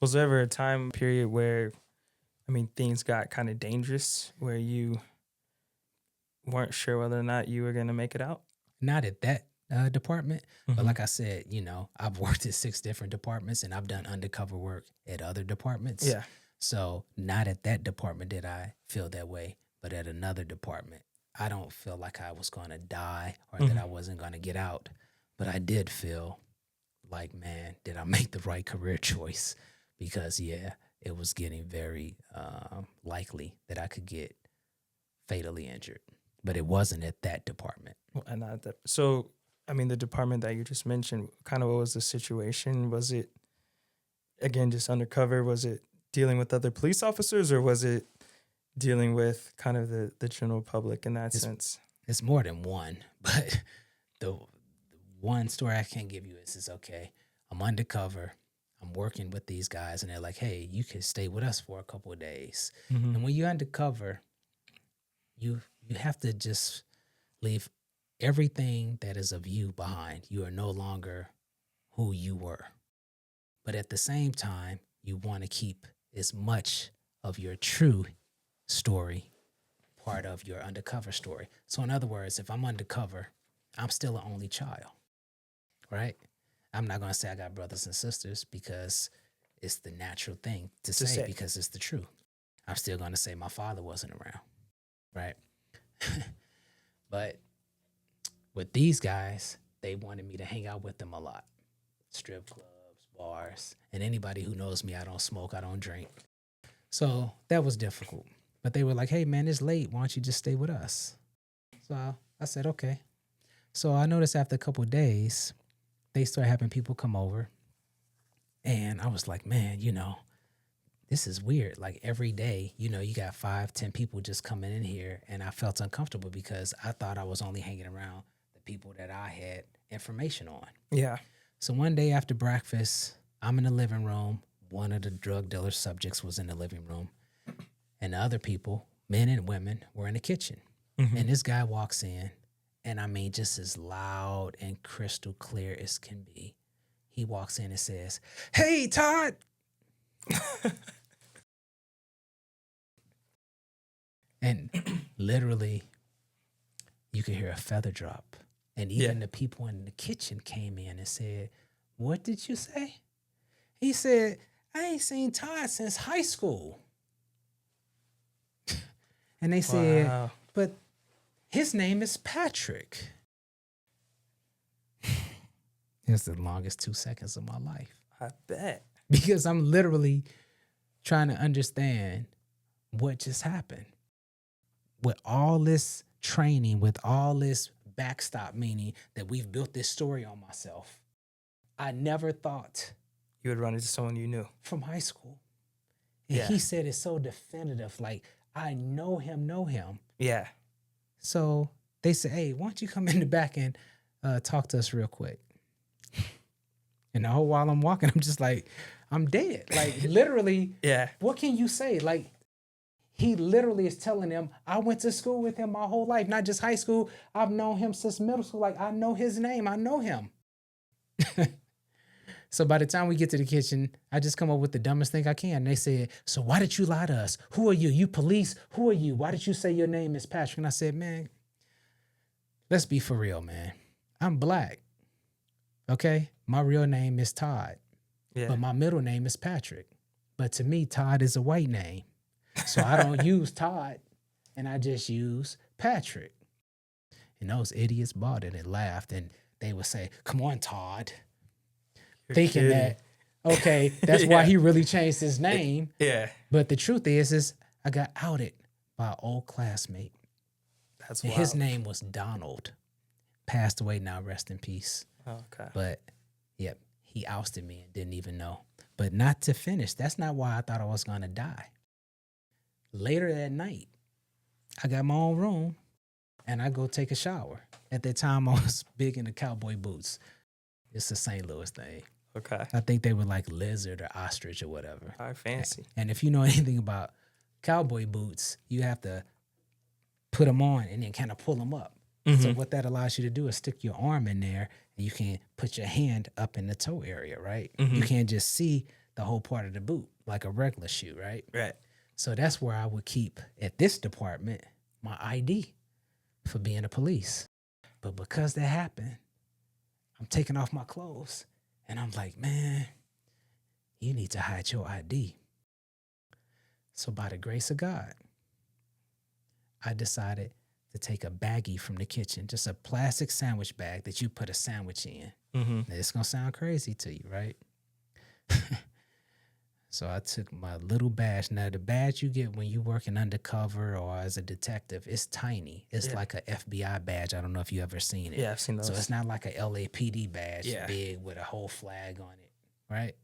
Was there ever a time period where, I mean, things got kind of dangerous where you weren't sure whether or not you were going to make it out? Not at that department, but Mm-hmm. like I said, I've worked at 6 different departments and I've done undercover work at other departments. Yeah. So not at that department did I feel that way, but at another department, I don't feel like I was going to die or that Mm-hmm. I wasn't going to get out. But I did feel like, man, did I make the right career choice? Because, yeah, it was getting very likely that I could get fatally injured. But it wasn't at that department. Well, and so, I mean, the department that you just mentioned, kind of what was the situation? Was it, again, just undercover? Was it dealing with other police officers, or was it dealing with kind of the general public in that sense? It's more than one, but the one story I can give you is okay, I'm undercover, I'm working with these guys, and they're like, hey, you can stay with us for a couple of days. Mm-hmm. And when you're undercover, you have to just leave everything that is of you behind. You are no longer who you were. But at the same time, you want to keep as much of your true story part of your undercover story. So in other words, if I'm undercover, I'm still an only child, right? I'm not going to say I got brothers and sisters because it's the natural thing to say because it's the truth. I'm still going to say my father wasn't around, right? But with these guys, they wanted me to hang out with them a lot. Strip clubs, bars, and anybody who knows me, I don't smoke, I don't drink. So that was difficult. But they were like, hey, man, it's late. Why don't you just stay with us? So I said, okay. So I noticed after a couple of days, they started having people come over. And I was like, man, this is weird. Like every day, you got 5-10 people just coming in here. And I felt uncomfortable because I thought I was only hanging around the people that I had information on. Yeah. So one day after breakfast, I'm in the living room. One of the drug dealer subjects was in the living room. And the other people, men and women, were in the kitchen. Mm-hmm. And this guy walks in, and I mean, just as loud and crystal clear as can be. He walks in and says, hey, Todd. And literally, you could hear a feather drop. And even the people in the kitchen came in and said, what did you say? He said, I ain't seen Todd since high school. And they said, but his name is Patrick. It's the longest 2 seconds of my life. I bet. Because I'm literally trying to understand what just happened. With all this training, with all this backstop, meaning that we've built this story on myself, I never thought you would run into someone you knew from high school. And he said it's so definitive, like, I know him. Yeah. So they said, hey, why don't you come in the back and talk to us real quick? And the whole while I'm walking, I'm just like, I'm dead. Like, literally, what can you say? Like, he literally is telling them, I went to school with him my whole life, not just high school. I've known him since middle school. Like, I know his name. I know him. So by the time we get to the kitchen, I just come up with the dumbest thing I can. And they said, so why did you lie to us? Who are you? You police? Who are you? Why did you say your name is Patrick? And I said, man, let's be for real, man. I'm black. Okay? My real name is Todd. Yeah. But my middle name is Patrick. But to me, Todd is a white name. So I don't use Todd, and I just use Patrick. And those idiots bought it and laughed, and they would say, come on, Todd. Thinking that, okay, that's why he really changed his name. But the truth is I got outed by an old classmate. That's wild. His name was Donald. Passed away now, rest in peace. Okay. But, yep, he ousted me and didn't even know. But not to finish. That's not why I thought I was going to die. Later that night, I got my own room, and I go take a shower. At that time, I was big into cowboy boots. It's a St. Louis thing. Okay. I think they were like lizard or ostrich or whatever. All right, fancy. And if you know anything about cowboy boots, you have to put them on and then kind of pull them up. Mm-hmm. So what that allows you to do is stick your arm in there and you can put your hand up in the toe area, right? Mm-hmm. You can't just see the whole part of the boot, like a regular shoe, right? Right. So that's where I would keep at this department my ID for being a police. But because that happened, I'm taking off my clothes and I'm like, man, you need to hide your ID. So by the grace of God, I decided to take a baggie from the kitchen, just a plastic sandwich bag that you put a sandwich in. Mm-hmm. Now, it's going to sound crazy to you, right? So I took my little badge. Now, the badge you get when you working undercover or as a detective, it's tiny. It's like a FBI badge. I don't know if you ever seen it. Yeah, I've seen those. So it's not like a LAPD badge, Yeah. big with a whole flag on it, right?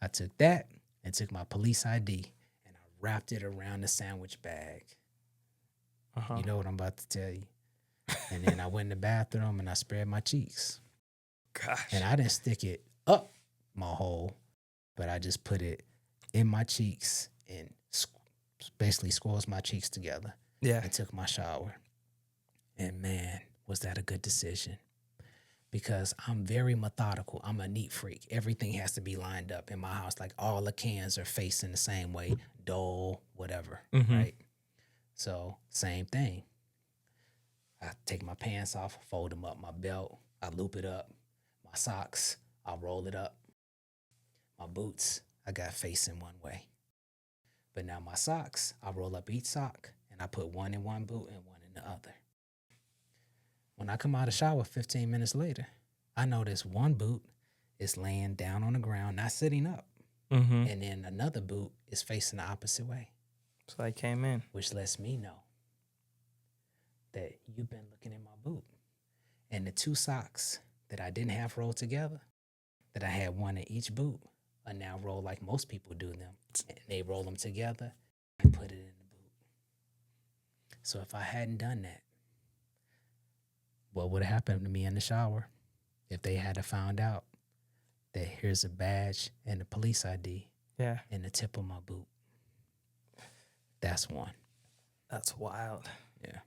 I took that and took my police ID and I wrapped it around the sandwich bag. Uh-huh. You know what I'm about to tell you. And then I went in the bathroom and I spread my cheeks. Gosh. And I didn't stick it up my hole, but I just put it in my cheeks and basically squeezed my cheeks together. Yeah. And took my shower. And man, was that a good decision. Because I'm very methodical. I'm a neat freak. Everything has to be lined up in my house. Like all the cans are facing the same way, Dole, whatever, right? So same thing. I take my pants off, fold them up, my belt, I loop it up. My socks, I roll it up. My boots, I got facing one way. But now my socks, I roll up each sock and I put one in one boot and one in the other. When I come out of the shower 15 minutes later, I notice one boot is laying down on the ground, not sitting up. Mm-hmm. And then another boot is facing the opposite way. So I came in. Which lets me know that you've been looking in my boot. And the two socks that I didn't have rolled together, that I had one in each boot, are now rolled like most people do them. And they roll them together and put it in the boot. So if I hadn't done that, what would have happened to me in the shower if they had found out that here's a badge and a police ID in the tip of my boot? That's one. That's wild. Yeah.